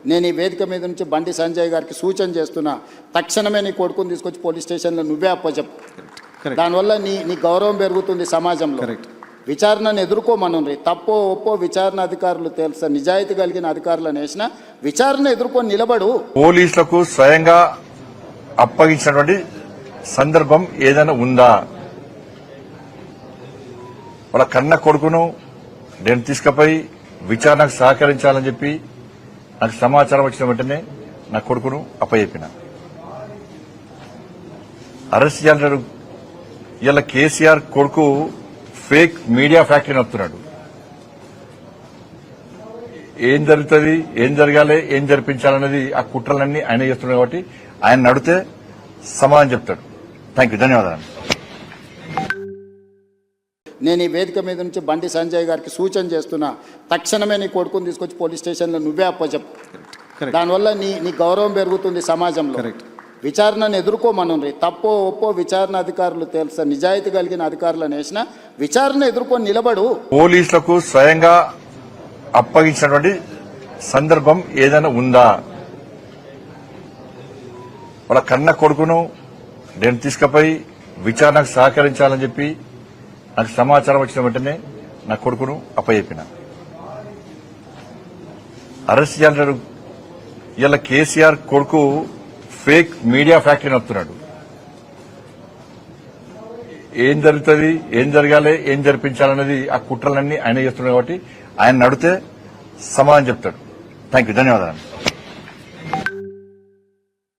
నేను ఈ వేదిక మీద నుంచి బండి సంజయ్ గారికి సూచన చేస్తున్నా, తక్షణమే నీ కొడుకుని తీసుకొచ్చి పోలీస్ స్టేషన్లో నువ్వే అప్పచెప్పు. దానివల్ల నీ గౌరవం పెరుగుతుంది సమాజంలో. విచారణను ఎదుర్కోమనుండ్రి. తప్పో ఒప్పో విచారణ అధికారులు తెలుసా, నిజాయితీ కలిగిన అధికారులను వేసిన విచారణ ఎదుర్కొని నిలబడు. పోలీసులకు స్వయంగా అప్పగించినటువంటి సందర్భం ఏదైనా ఉందా? వాళ్ళ కన్న కొడుకును నేను తీసుకుపోయి విచారణకు సహకరించాలని చెప్పి నాకు సమాచారం వచ్చిన వెంటనే నా కొడుకును అప్పచెప్పిన. అరెస్ట్ చేయాలంటారు. ఇలా కేసీఆర్ కొడుకు ఫేక్ మీడియా ఫ్యాక్టరీ నడుపుతున్నాడు. ఏం జరుగుతుంది, ఏం జరగాలి, ఏం జరిపించాలన్నది ఆ కుట్రలన్నీ ఆయన చేస్తున్నాడు. కాబట్టి ఆయన నడితే సమాధానం చెప్తాడు. థ్యాంక్ యూ, ధన్యవాదాలు. నేను ఈ వేదిక మీద నుంచి బండి సంజయ్ గారికి సూచన చేస్తున్నా, తక్షణమే నీ కొడుకుని తీసుకొచ్చి పోలీస్ స్టేషన్లో నువ్వే అప్పచెప్పు. దానివల్ల నీ గౌరవం పెరుగుతుంది సమాజంలో. విచారణను ఎదుర్కోమనుండ్రి. తప్పో ఒప్పో విచారణ అధికారులు తెలుసా, నిజాయితీ కలిగిన అధికారులను వేసిన విచారణ ఎదుర్కొని నిలబడు. పోలీసులకు స్వయంగా అప్పగించినటువంటి సందర్భం ఏదైనా ఉందా? వాళ్ళ కన్న కొడుకును నేను తీసుకుపోయి విచారణకు సహకరించాలని చెప్పి నాకు సమాచారం వచ్చిన వెంటనే నా కొడుకును అప్పచెప్పిన. అరెస్ట్ చేయాలంటారు. ఇలా కేసీఆర్ కొడుకు ఫేక్ మీడియా ఫ్యాక్టరీ నడుపుతున్నాడు. ఏం జరుగుతుంది, ఏం జరగాలి, ఏం జరిపించాలన్నది ఆ కుట్రలన్నీ ఆయన చేస్తున్నాడు. కాబట్టి ఆయన నడితే సమాధానం చెప్తాడు. థ్యాంక్ యూ, ధన్యవాదాలు.